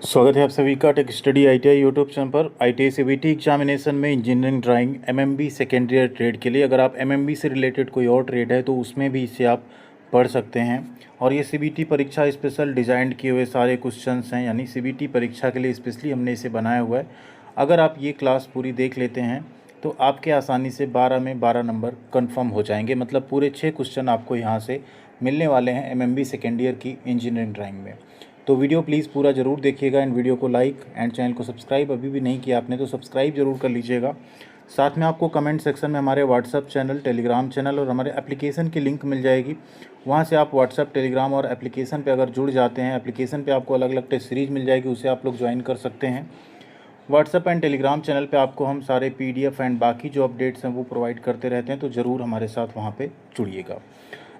स्वागत है आप सभी का tech study ITI YouTube channel पर। आईटीआई सीबीटी एग्जामिनेशन में engineering drawing MMB second year trade के लिए अगर आप एमएमबी से रिलेटेड कोई और ट्रेड है तो उसमें भी इसे आप पढ़ सकते हैं। और ये सीबीटी परीक्षा स्पेशल डिज़ाइन किए हुए सारे क्वेश्चंस हैं, यानी सीबीटी परीक्षा के लिए स्पेशली हमने इसे बनाया हुआ है। अगर आप ये क्लास पूरी देख लेते हैं तो आपके आसानी से 12 में 12 नंबर कन्फर्म हो जाएंगे। मतलब पूरे 6 क्वेश्चन आपको यहाँ से मिलने वाले हैं एमएमबी सेकेंड ईयर की इंजीनियरिंग ड्राइंग में। तो वीडियो प्लीज़ पूरा ज़रूर देखिएगा एंड वीडियो को लाइक एंड चैनल को सब्सक्राइब अभी भी नहीं किया आपने तो सब्सक्राइब ज़रूर कर लीजिएगा। साथ में आपको कमेंट सेक्शन में हमारे व्हाट्सअप चैनल, टेलीग्राम चैनल और हमारे एप्लीकेशन की लिंक मिल जाएगी। वहाँ से आप व्हाट्सअप, टेलीग्राम और एप्लीकेशन पे अगर जुड़ जाते हैं, एप्लीकेशन पे आपको अलग अलग टेस्ट सीरीज़ मिल जाएगी, उसे आप लोग ज्वाइन कर सकते हैं। व्हाट्सअप एंड टेलीग्राम चैनल पे आपको हम सारे पीडीएफ एंड बाकी जो अपडेट्स हैं वो प्रोवाइड करते रहते हैं, तो ज़रूर हमारे साथ वहाँ पे जुड़िएगा।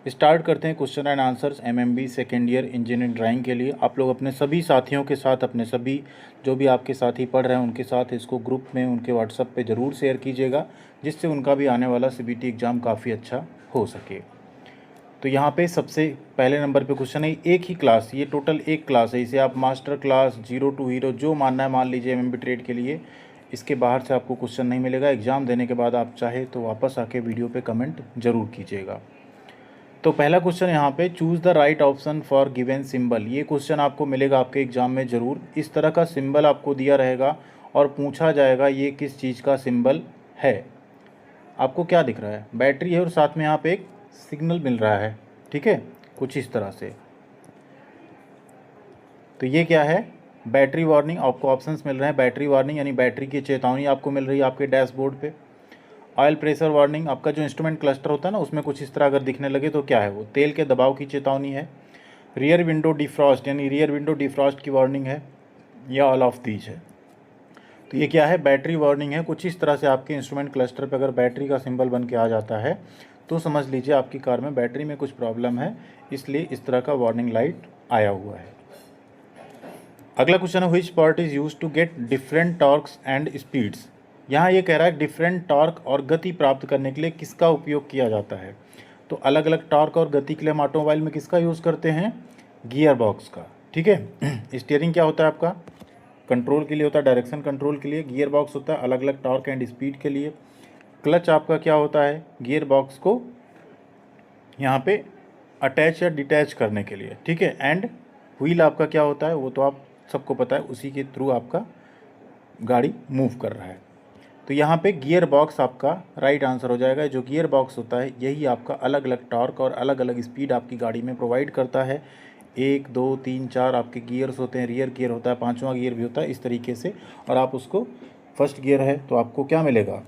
स्टार्ट करते हैं question and answers MMB second year engineering drawing के लिए। आप लोग अपने सभी साथियों के साथ, अपने सभी जो भी आपके साथी पढ़ रहे हैं उनके साथ इसको ग्रुप में, उनके व्हाट्सएप पे ज़रूर शेयर कीजिएगा, जिससे उनका भी आने वाला सीबीटी एग्ज़ाम काफ़ी अच्छा हो सके। तो यहाँ पे सबसे पहले नंबर पे क्वेश्चन है, एक ही क्लास, ये टोटल एक क्लास है, इसे आप master class, zero to hero जो मानना है मान लीजिए एमएमबी ट्रेड के लिए। इसके बाहर से आपको क्वेश्चन नहीं मिलेगा। एग्ज़ाम देने के बाद आप चाहे तो वापस आके वीडियो पे कमेंट ज़रूर कीजिएगा। तो पहला क्वेश्चन यहाँ पे, choose the right option for given symbol. ये क्वेश्चन आपको मिलेगा आपके एग्जाम में ज़रूर। इस तरह का सिंबल आपको दिया रहेगा और पूछा जाएगा ये किस चीज़ का सिंबल है। आपको क्या दिख रहा है? बैटरी है और साथ में यहाँ पे एक सिग्नल मिल रहा है, ठीक है, कुछ इस तरह से। तो ये क्या है? Battery warning. आपको ऑप्शंस मिल रहे हैं, बैटरी वार्निंग यानी बैटरी की चेतावनी आपको मिल रही है आपके डैशबोर्ड पे। ऑयल प्रेशर वार्निंग, आपका जो इंस्ट्रूमेंट क्लस्टर होता है ना उसमें कुछ इस तरह अगर दिखने लगे तो क्या है वो? तेल के दबाव की चेतावनी है। रियर विंडो डिफ्रॉस्ट यानी रियर विंडो डिफ्रॉस्ट की वार्निंग है, या ऑल ऑफ दीज है। तो ये क्या है? बैटरी वार्निंग है। कुछ इस तरह से आपके इंस्ट्रूमेंट क्लस्टर पे अगर बैटरी का सिंबल बन के आ जाता है तो समझ लीजिए आपकी कार में बैटरी में कुछ प्रॉब्लम है, इसलिए इस तरह का वार्निंग लाइट आया हुआ है। अगला क्वेश्चन है, which part is use to get different torques and speeds. यहाँ ये कह रहा है डिफरेंट टॉर्क और गति प्राप्त करने के लिए किसका उपयोग किया जाता है। तो अलग अलग टॉर्क और गति के लिए हम ऑटोमोबाइल में किसका यूज़ करते हैं? गियर बॉक्स का, ठीक है। स्टीयरिंग क्या होता है आपका? कंट्रोल के लिए होता है, डायरेक्शन कंट्रोल के लिए। गियर बॉक्स होता है अलग अलग टॉर्क एंड स्पीड के लिए। क्लच आपका क्या होता है? गियर बॉक्स को यहाँ पे अटैच या डिटैच करने के लिए, ठीक है। एंड व्हील आपका क्या होता है? वो तो आप सबको पता है, उसी के थ्रू आपका गाड़ी मूव कर रहा है। तो यहाँ पे गियर बॉक्स आपका राइट आंसर हो जाएगा। जो गियर बॉक्स होता है यही आपका अलग अलग टॉर्क और अलग अलग स्पीड आपकी गाड़ी में प्रोवाइड करता है। 1 2 3 4 आपके गियर्स होते हैं, रियर गियर होता है, पांचवा गियर भी होता है, इस तरीके से। और आप उसको, फर्स्ट गियर है तो आपको क्या मिलेगा?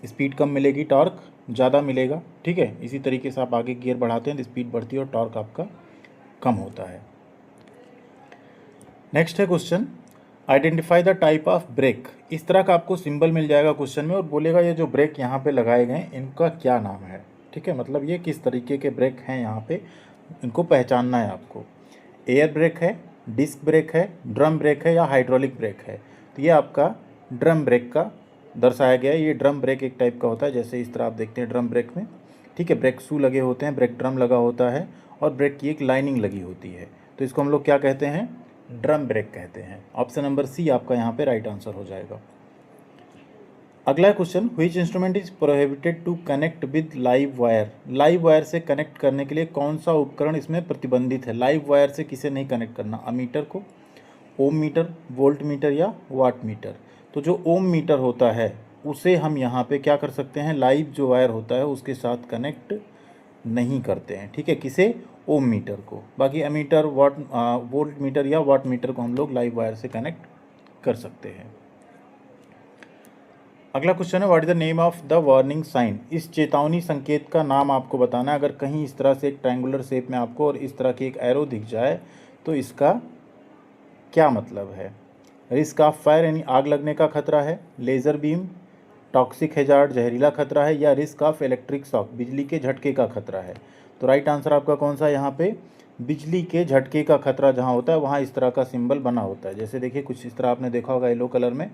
स्पीड कम मिलेगी, टॉर्क ज़्यादा मिलेगा, ठीक है। इसी तरीके से आप आगे गियर बढ़ाते हैं तो स्पीड बढ़ती है और टॉर्क आपका कम होता है। नेक्स्ट है question, identify the type of brake. इस तरह का आपको सिंबल मिल जाएगा क्वेश्चन में और बोलेगा ये जो ब्रेक यहाँ पे लगाए गए हैं इनका क्या नाम है, ठीक है। मतलब ये किस तरीके के ब्रेक हैं, यहाँ पे इनको पहचानना है आपको। एयर ब्रेक है, डिस्क ब्रेक है, ड्रम ब्रेक है या हाइड्रोलिक ब्रेक है। तो ये आपका ड्रम ब्रेक का दर्शाया गया है। ये ड्रम ब्रेक एक टाइप का होता है, जैसे इस तरह आप देखते हैं ड्रम ब्रेक में, ठीक है। ब्रेक शू लगे होते हैं, ब्रेक ड्रम लगा होता है और ब्रेक की एक लाइनिंग लगी होती है। तो इसको हम लोग क्या कहते हैं? ड्रम ब्रेक कहते हैं। ऑप्शन नंबर सी आपका यहाँ पे राइट आंसर हो जाएगा। अगला question, which instrument is prohibited to connect with live wire. Live wire से कनेक्ट करने के लिए कौन सा उपकरण इसमें प्रतिबंधित है? लाइव वायर से किसे नहीं कनेक्ट करना? अमीटर को, ओम मीटर, वोल्ट मीटर या वाट मीटर। तो जो ओम मीटर होता है उसे हम यहाँ पे क्या कर सकते हैं? लाइव जो वायर होता है उसके साथ कनेक्ट नहीं करते हैं, ठीक है। किसे? ओम मीटर को। बाकी अमीटर, वोल्ट मीटर या वाट मीटर को हम लोग लाइव वायर से कनेक्ट कर सकते हैं। अगला क्वेश्चन है, what is the name of the warning sign. इस चेतावनी संकेत का नाम आपको बताना है। अगर कहीं इस तरह से एक ट्रायंगुलर शेप में आपको और इस तरह की एक एरो दिख जाए तो इसका क्या मतलब है? रिस्क ऑफ फायर यानी आग लगने का खतरा है, लेज़र बीम, टॉक्सिक हैजार्ड जहरीला खतरा है, या रिस्क ऑफ इलेक्ट्रिक शॉक बिजली के झटके का खतरा है। तो राइट आंसर आपका कौन सा है यहाँ पे? बिजली के झटके का खतरा जहाँ होता है वहाँ इस तरह का सिंबल बना होता है। जैसे देखिए कुछ इस तरह आपने देखा होगा येलो कलर में,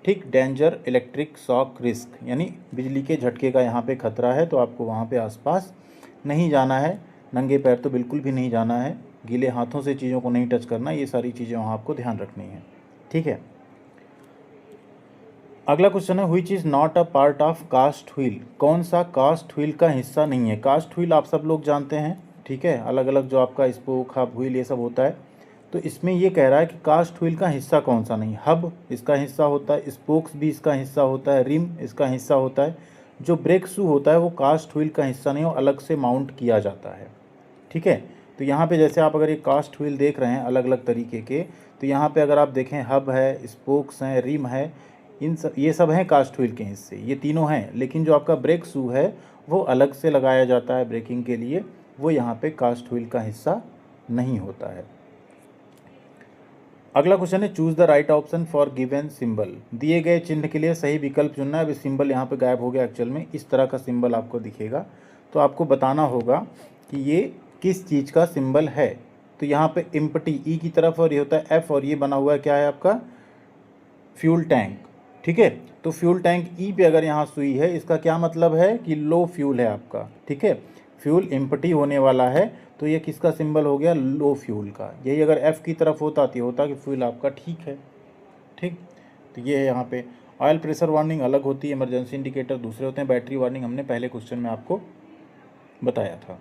ठीक। डेंजर इलेक्ट्रिक शॉक रिस्क यानी बिजली के झटके का यहाँ पे खतरा है, तो आपको वहाँ पे आसपास नहीं जाना है। नंगे पैर तो बिल्कुल भी नहीं जाना है, गीले हाथों से चीज़ों को नहीं टच करना, ये सारी चीज़ें वहाँ आपको ध्यान रखनी है। ठीक है। अगला क्वेश्चन है which is not a part of cast wheel, कौन सा कास्ट व्हील का हिस्सा नहीं है। कास्ट व्हील आप सब लोग जानते हैं, ठीक है, अलग अलग जो आपका स्पोक हब व्हील ये सब होता है। तो इसमें ये कह रहा है कि कास्ट व्हील का हिस्सा कौन सा नहीं। हब इसका हिस्सा होता है, स्पोक्स भी इसका हिस्सा होता है, रिम इसका हिस्सा होता है। जो ब्रेक शू होता है वो कास्ट व्हील का हिस्सा नहीं, वो अलग से माउंट किया जाता है, ठीक है। तो यहाँ पे जैसे आप अगर ये कास्ट व्हील देख रहे हैं अलग अलग तरीके के, तो यहाँ पे अगर आप देखें हब है, स्पोक्स हैं, रिम है, इन सब ये सब हैं कास्ट व्हील के हिस्से, ये तीनों हैं। लेकिन जो आपका ब्रेक शू है वो अलग से लगाया जाता है ब्रेकिंग के लिए, वो यहाँ पे कास्ट व्हील का हिस्सा नहीं होता है। अगला क्वेश्चन है choose the right option for given symbol, दिए गए चिन्ह के लिए सही विकल्प चुनना है। अभी सिंबल यहाँ पे गायब हो गया, एक्चुअल में इस तरह का सिंबल आपको दिखेगा, तो आपको बताना होगा कि ये किस चीज़ का सिंबल है। तो यहाँ पे एम्प्टी ई की तरफ और ये होता है एफ, और ये बना हुआ है क्या है आपका फ्यूल टैंक, ठीक है। तो फ्यूल टैंक ई पे अगर यहाँ सुई है, इसका क्या मतलब है कि लो फ्यूल है आपका, ठीक है, फ्यूल एम्प्टी होने वाला है। तो ये किसका सिंबल हो गया, लो फ्यूल का। यही अगर एफ़ की तरफ होता तो होता कि फ्यूल आपका ठीक है, ठीक। तो ये है यहाँ पे। ऑयल प्रेशर वार्निंग अलग होती है, इमरजेंसी इंडिकेटर दूसरे होते हैं, बैटरी वार्निंग हमने पहले क्वेश्चन में आपको बताया था।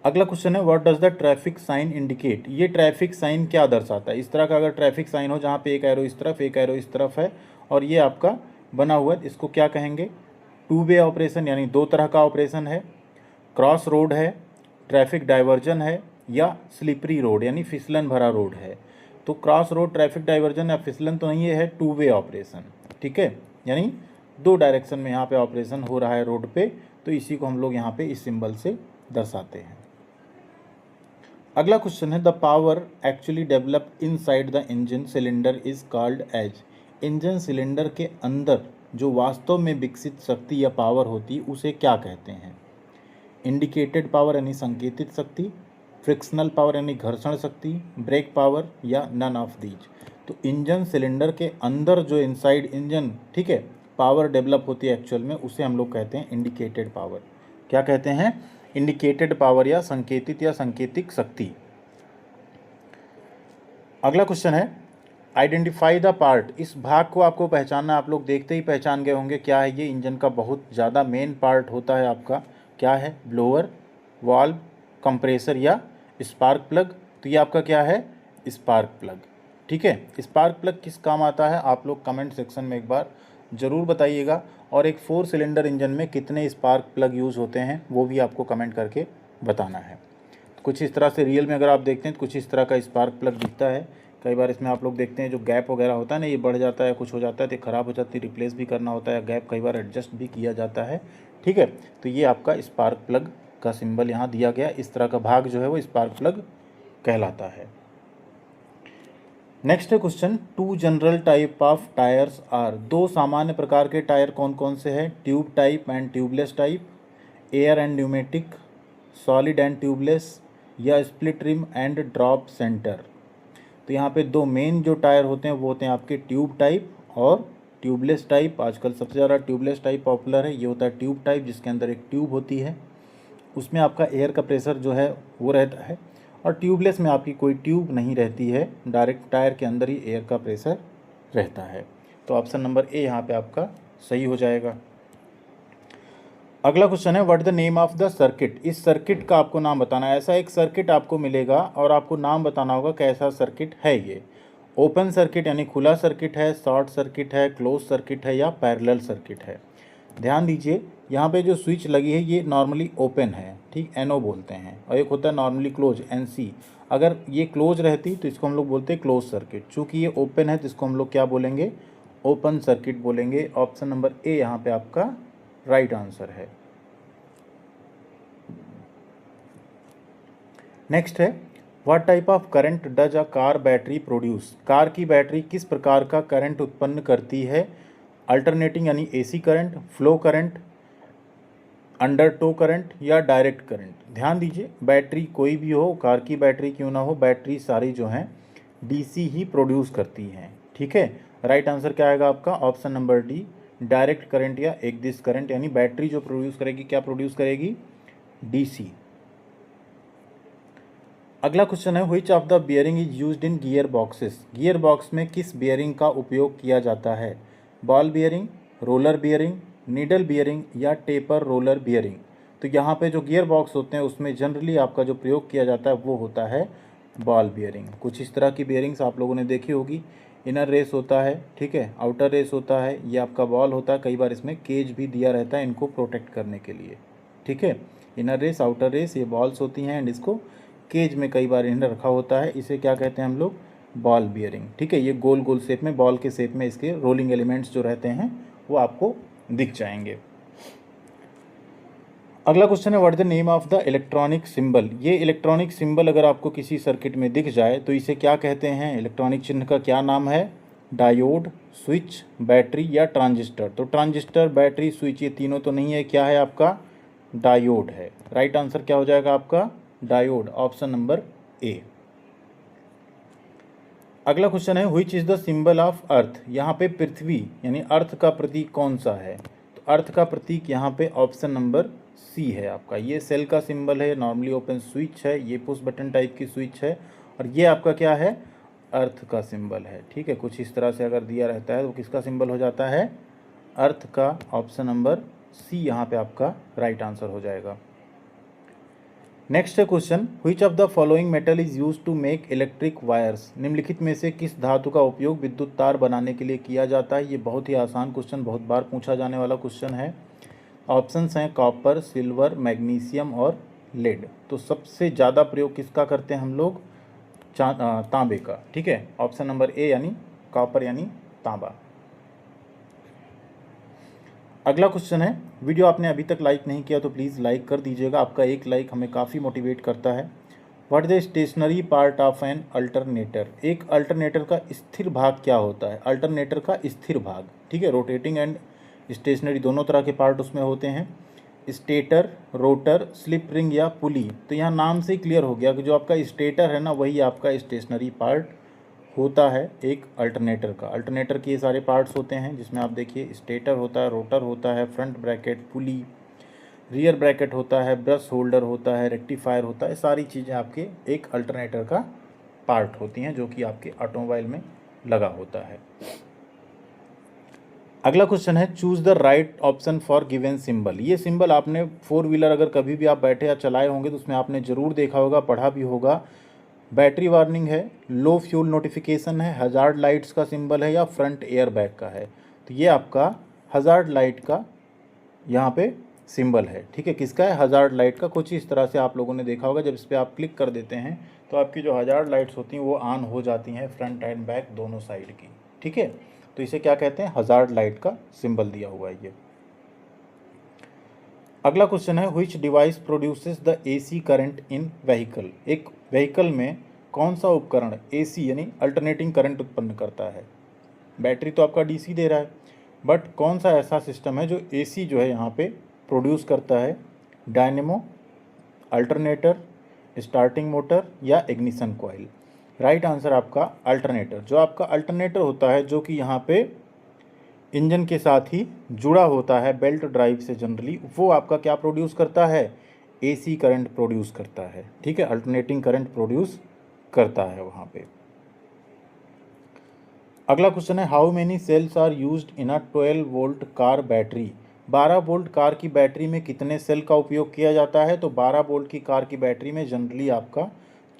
अगला क्वेश्चन है what does the traffic sign indicate, ये ट्रैफिक साइन क्या दर्शाता है। इस तरह का अगर ट्रैफिक साइन हो जहाँ पे एक एरो इस तरफ एक एरो इस तरफ है और ये आपका बना हुआ है, इसको क्या कहेंगे, टू वे ऑपरेशन, यानी दो तरह का ऑपरेशन है। क्रॉस रोड है, ट्रैफिक डाइवर्जन है, या स्लिपरी रोड यानी फिसलन भरा रोड है। तो क्रॉस रोड, ट्रैफिक डाइवर्जन या फिसलन तो नहीं है, टू वे ऑपरेशन, ठीक है, यानी दो डायरेक्शन में यहाँ पे ऑपरेशन हो रहा है रोड पे। तो इसी को हम लोग यहाँ पे इस सिंबल से दर्शाते हैं। अगला क्वेश्चन है the power actually developed inside the engine cylinder is called as, engine cylinder के अंदर जो वास्तव में विकसित शक्ति या पावर होती उसे क्या कहते हैं। इंडिकेटेड पावर यानी संकेतित शक्ति, फ्रिक्शनल पावर यानी घर्षण शक्ति, ब्रेक पावर, या नन ऑफ दीज। तो इंजन सिलेंडर के अंदर जो इनसाइड इंजन, ठीक है, पावर डेवलप होती है एक्चुअल में, उसे हम लोग कहते हैं इंडिकेटेड पावर। क्या कहते हैं, इंडिकेटेड पावर या संकेतिक शक्ति। अगला क्वेश्चन है आइडेंटिफाई द पार्ट, इस भाग को आपको पहचानना, आप लोग देखते ही पहचान गए होंगे क्या है ये। इंजन का बहुत ज़्यादा मेन पार्ट होता है आपका, क्या है, ब्लोअर, वाल्व, कंप्रेसर या स्पार्क प्लग। तो ये आपका क्या है, स्पार्क प्लग, ठीक है। स्पार्क प्लग किस काम आता है आप लोग कमेंट सेक्शन में एक बार ज़रूर बताइएगा। और एक 4 सिलेंडर इंजन में कितने स्पार्क प्लग यूज़ होते हैं वो भी आपको कमेंट करके बताना है। कुछ इस तरह से रियल में अगर आप देखते हैं तो कुछ इस तरह का स्पार्क प्लग दिखता है। कई बार इसमें आप लोग देखते हैं जो गैप वगैरह होता है ना, ये बढ़ जाता है, कुछ हो जाता है तो ख़राब हो जाती है, रिप्लेस भी करना होता है, गैप कई बार एडजस्ट भी किया जाता है, ठीक है। तो ये आपका स्पार्क प्लग का सिंबल यहाँ दिया गया, इस तरह का भाग जो है वो स्पार्क प्लग कहलाता है। नेक्स्ट है question two general type of tyres are, दो सामान्य प्रकार के टायर कौन कौन से हैं, tube type and tubeless type, air and pneumatic, solid and tubeless, या split rim and drop centre. तो यहाँ पे दो मेन जो टायर होते हैं वो होते हैं आपके ट्यूब टाइप और ट्यूबलेस टाइप। आजकल सबसे ज़्यादा ट्यूबलेस टाइप पॉपुलर है, ये होता है ट्यूब टाइप जिसके अंदर एक ट्यूब होती है, उसमें आपका एयर का प्रेशर जो है वो रहता है। और ट्यूबलेस में आपकी कोई ट्यूब नहीं रहती है, डायरेक्ट टायर के अंदर ही एयर का प्रेशर रहता है। तो ऑप्शन नंबर ए यहाँ पे आपका सही हो जाएगा। अगला क्वेश्चन है what the name of the circuit, इस सर्किट का आपको नाम बताना है। ऐसा एक सर्किट आपको मिलेगा और आपको नाम बताना होगा कैसा सर्किट है ये। ओपन सर्किट यानी खुला सर्किट है, शॉर्ट सर्किट है, क्लोज सर्किट है, या पैरेलल सर्किट है। ध्यान दीजिए यहाँ पे जो स्विच लगी है ये नॉर्मली ओपन है, ठीक, एनओ बोलते हैं, और एक होता है नॉर्मली क्लोज, एनसी। अगर ये क्लोज रहती तो इसको हम लोग बोलते हैं क्लोज सर्किट। चूँकि ये ओपन है तो इसको हम लोग क्या बोलेंगे, ओपन सर्किट बोलेंगे। ऑप्शन नंबर ए यहाँ पे आपका राइट आंसर है। नेक्स्ट है what type of current does a car battery produce, car की बैटरी किस प्रकार का करंट उत्पन्न करती है। अल्टरनेटिंग यानी AC current, flow current, under tow current, या डायरेक्ट करंट। ध्यान दीजिए बैटरी कोई भी हो, कार की बैटरी क्यों ना हो, बैटरी सारी जो हैं डीसी ही प्रोड्यूस करती हैं, ठीक है। राइट आंसर क्या आएगा आपका, option number D, direct current या एक दिश करंट, यानी बैटरी जो प्रोड्यूस करेगी क्या प्रोड्यूस करेगी, डीसी। अगला क्वेश्चन है which of the bearing is used in gear boxes. Gear box में किस बियरिंग का उपयोग किया जाता है? Ball bearing, roller bearing, needle bearing या टेपर रोलर बियरिंग। तो यहाँ पे जो गियर बॉक्स होते हैं उसमें जनरली आपका जो प्रयोग किया जाता है वो होता है बॉल बियरिंग। कुछ इस तरह की बियरिंग्स आप लोगों ने देखी होगी। इनर रेस होता है, ठीक है, आउटर रेस होता है, ये आपका बॉल होता है। कई बार इसमें केज भी दिया रहता है इनको प्रोटेक्ट करने के लिए, ठीक है। इनर रेस, आउटर रेस, ये बॉल्स होती हैं एंड इसको केज में कई बार इन्हें रखा होता है। इसे क्या कहते हैं हम लोग? बॉल बियरिंग, ठीक है। ये गोल गोल शेप में, बॉल के शेप में इसके रोलिंग एलिमेंट्स जो रहते हैं वो आपको दिख जाएंगे। अगला क्वेश्चन है what the name of the electronic symbol. ये इलेक्ट्रॉनिक सिंबल अगर आपको किसी सर्किट में दिख जाए तो इसे क्या कहते हैं? इलेक्ट्रॉनिक चिन्ह का क्या नाम है? डायोड, स्विच, बैटरी या ट्रांजिस्टर। तो ट्रांजिस्टर, बैटरी, स्विच ये तीनों तो नहीं है, क्या है आपका? डायोड है। राइट आंसर क्या हो जाएगा आपका? डायोड, ऑप्शन नंबर ए। अगला क्वेश्चन है which is the symbol of earth. यहाँ पे पृथ्वी यानी अर्थ का प्रतीक कौन सा है? तो अर्थ का प्रतीक यहाँ पे ऑप्शन नंबर सी है आपका। ये सेल का सिंबल है, नॉर्मली ओपन स्विच है, ये पुश बटन टाइप की स्विच है और ये आपका क्या है? अर्थ का सिंबल है, ठीक है। कुछ इस तरह से अगर दिया रहता है तो किसका सिंबल हो जाता है? अर्थ का। ऑप्शन नंबर सी यहाँ पे आपका राइट आंसर हो जाएगा। नेक्स्ट है question which of the following metal is use to make electric wires. निम्नलिखित में से किस धातु का उपयोग विद्युत तार बनाने के लिए किया जाता है? ये बहुत ही आसान क्वेश्चन, बहुत बार पूछा जाने वाला क्वेश्चन है। ऑप्शंस हैं कॉपर, सिल्वर, मैग्नीशियम और लेड। तो सबसे ज़्यादा प्रयोग किसका करते हैं हम लोग? तांबे का, ठीक है। ऑप्शन नंबर ए यानी कॉपर यानी तांबा। अगला क्वेश्चन है, वीडियो आपने अभी तक लाइक नहीं किया तो प्लीज़ लाइक कर दीजिएगा। आपका एक लाइक हमें काफ़ी मोटिवेट करता है। What the stationary part of an alternator. एक अल्टरनेटर का स्थिर भाग क्या होता है? अल्टरनेटर का स्थिर भाग, ठीक है। रोटेटिंग एंड स्टेशनरी दोनों तरह के पार्ट उसमें होते हैं। स्टेटर, रोटर, स्लिप रिंग या पुली। तो यहाँ नाम से ही क्लियर हो गया कि जो आपका स्टेटर है ना वही आपका स्टेशनरी पार्ट होता है एक अल्टरनेटर का। अल्टरनेटर के ये सारे पार्ट्स होते हैं जिसमें आप देखिए स्टेटर होता है, रोटर होता है, फ्रंट ब्रैकेट, पुली, रियर ब्रैकेट होता है, ब्रश होल्डर होता है, रेक्टिफायर होता है। सारी चीज़ें आपके एक अल्टरनेटर का पार्ट होती हैं जो कि आपके ऑटोमोबाइल में लगा होता है। अगला क्वेश्चन है choose the right option for given symbol. ये सिंबल आपने फोर व्हीलर अगर कभी भी आप बैठे या चलाए होंगे तो उसमें आपने ज़रूर देखा होगा, पढ़ा भी होगा। बैटरी वार्निंग है, लो फ्यूल नोटिफिकेशन है, हजार्ड लाइट्स का सिंबल है या फ्रंट एयर बैग का है। तो ये आपका हजार्ड लाइट का यहाँ पे सिंबल है, ठीक है। किसका है? हजार्ड लाइट का। कुछ इस तरह से आप लोगों ने देखा होगा, जब इस पर आप क्लिक कर देते हैं तो आपकी जो हजार्ड लाइट्स होती हैं वो ऑन हो जाती हैं, फ्रंट एंड बैक दोनों साइड की, ठीक है। तो इसे क्या कहते हैं? हजार्ड लाइट का सिंबल दिया हुआ है ये। अगला क्वेश्चन है which device produces the AC current in vehicle. एक व्हीकल में कौन सा उपकरण एसी यानी अल्टरनेटिंग करंट उत्पन्न करता है? बैटरी तो आपका डीसी दे रहा है, बट कौन सा ऐसा सिस्टम है जो एसी जो है यहाँ पे प्रोड्यूस करता है? डायनेमो, अल्टरनेटर, स्टार्टिंग मोटर या इग्निशन कॉइल। राइट आंसर आपका अल्टरनेटर। जो आपका अल्टरनेटर होता है जो कि यहाँ पे इंजन के साथ ही जुड़ा होता है बेल्ट ड्राइव से जनरली, वो आपका क्या प्रोड्यूस करता है? एसी करंट प्रोड्यूस करता है, ठीक है। अल्टरनेटिंग करंट प्रोड्यूस करता है वहाँ पे। अगला क्वेश्चन है how many cells are used in a 12 volt car battery. 12 volt car की बैटरी में कितने सेल का उपयोग किया जाता है? तो 12 वोल्ट की कार की बैटरी में जनरली आपका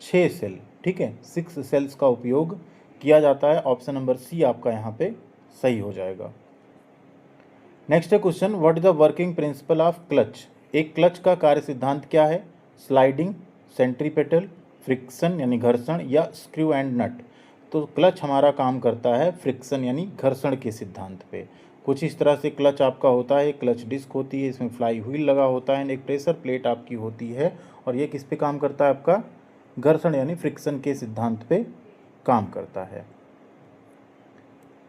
6 सेल, ठीक है, 6 सेल्स का उपयोग किया जाता है। ऑप्शन नंबर सी आपका यहाँ पे सही हो जाएगा। नेक्स्ट है question what is the working principle of clutch. एक क्लच का कार्य सिद्धांत क्या है? स्लाइडिंग, सेंट्रीपेटल, फ्रिक्शन यानी घर्षण या स्क्रू एंड नट। तो क्लच हमारा काम करता है फ्रिक्शन यानी घर्षण के सिद्धांत पे। कुछ इस तरह से क्लच आपका होता है। एक क्लच डिस्क होती है, इसमें फ्लाई व्हील लगा होता है, एक प्रेशर प्लेट आपकी होती है और ये किस पे काम करता है? आपका घर्षण यानी फ्रिक्शन के सिद्धांत पे काम करता है।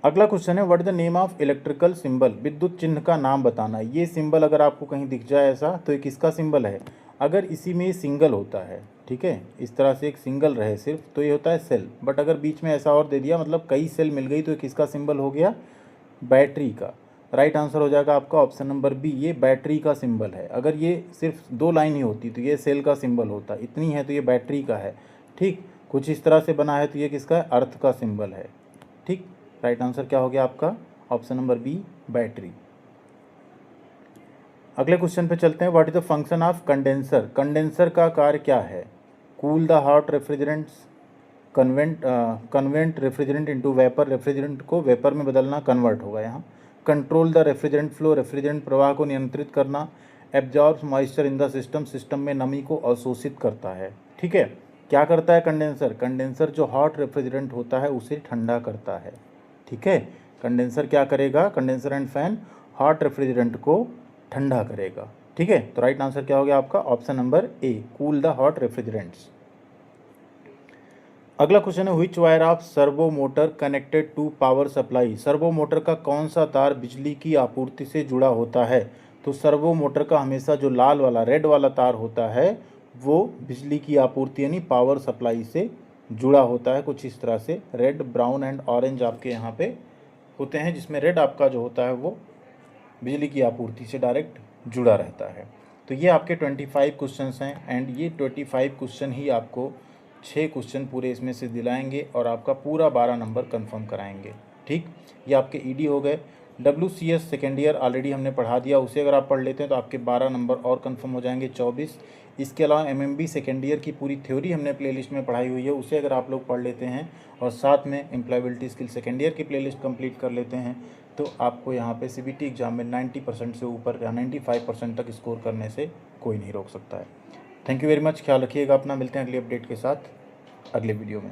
अगला क्वेश्चन है what the name of electrical symbol. विद्युत चिन्ह का नाम बताना। ये सिंबल अगर आपको कहीं दिख जाए ऐसा तो ये किसका सिंबल है? अगर इसी में सिंगल होता है, ठीक है, इस तरह से एक सिंगल रहे सिर्फ, तो ये होता है सेल। बट अगर बीच में ऐसा और दे दिया मतलब कई सेल मिल गई तो ये किसका सिंबल हो गया? बैटरी का। राइट आंसर हो जाएगा आपका ऑप्शन नंबर बी, ये बैटरी का सिंबल है। अगर ये सिर्फ 2 लाइन ही होती तो ये सेल का सिंबल होता, इतनी है तो ये बैटरी का है। ठीक, कुछ इस तरह से बना है तो ये किसका है, अर्थ का सिंबल है। ठीक, राइट आंसर क्या हो गया आपका, ऑप्शन नंबर बी बैटरी। अगले क्वेश्चन पे चलते हैं। What is the function of condenser, condenser का कार्य क्या है, cool the hot refrigerants, convent refrigerant into vapour, refrigerant को वेपर में बदलना, कन्वर्ट होगा यहाँ। Control the refrigerant flow, refrigerant प्रवाह को नियंत्रित करना। Absorbs moisture in the system, system में नमी को अवशोषित करता है। ठीक है, क्या करता है कंडेंसर, कंडेंसर जो हॉट रेफ्रिजरेंट होता है उसे ठंडा करता है। ठीक है, कंडेंसर क्या करेगा, condenser and fan hot refrigerant को ठंडा करेगा। ठीक है, तो राइट आंसर क्या हो गया आपका, option number A, cool the hot refrigerants. अगला क्वेश्चन है, which wire of servo motor connected to power supply, servo motor का कौन सा तार बिजली की आपूर्ति से जुड़ा होता है। तो सर्वो मोटर का हमेशा जो लाल वाला रेड वाला तार होता है वो बिजली की आपूर्ति यानी पावर सप्लाई से जुड़ा होता है। कुछ इस तरह से रेड, ब्राउन एंड ऑरेंज आपके यहाँ पे होते हैं, जिसमें रेड आपका जो होता है वो बिजली की आपूर्ति से डायरेक्ट जुड़ा रहता है। तो ये आपके 25 क्वेश्चंस हैं एंड ये 25 क्वेश्चन ही आपको 6 क्वेश्चन पूरे इसमें से दिलाएंगे और आपका पूरा 12 नंबर कंफर्म कराएंगे। ठीक, ये आपके ईडी हो गए। WCS सेकेंड ईयर ऑलरेडी हमने पढ़ा दिया, उसे अगर आप पढ़ लेते हैं तो आपके 12 नंबर और कंफर्म हो जाएंगे, 24। इसके अलावा MMB सेकेंड ईयर की पूरी थ्योरी हमने प्लेलिस्ट में पढ़ाई हुई है, उसे अगर आप लोग पढ़ लेते हैं और साथ में एम्प्लॉयबिलिटी स्किल सेकेंड ईयर की प्लेलिस्ट कंप्लीट कर लेते हैं तो आपको यहाँ पे CBT एग्जाम में 90% से ऊपर या 95% तक स्कोर करने से कोई नहीं रोक सकता है। थैंक यू वेरी मच, ख्याल रखिएगा अपना, मिलते हैं अगली अपडेट के साथ अगले वीडियो में।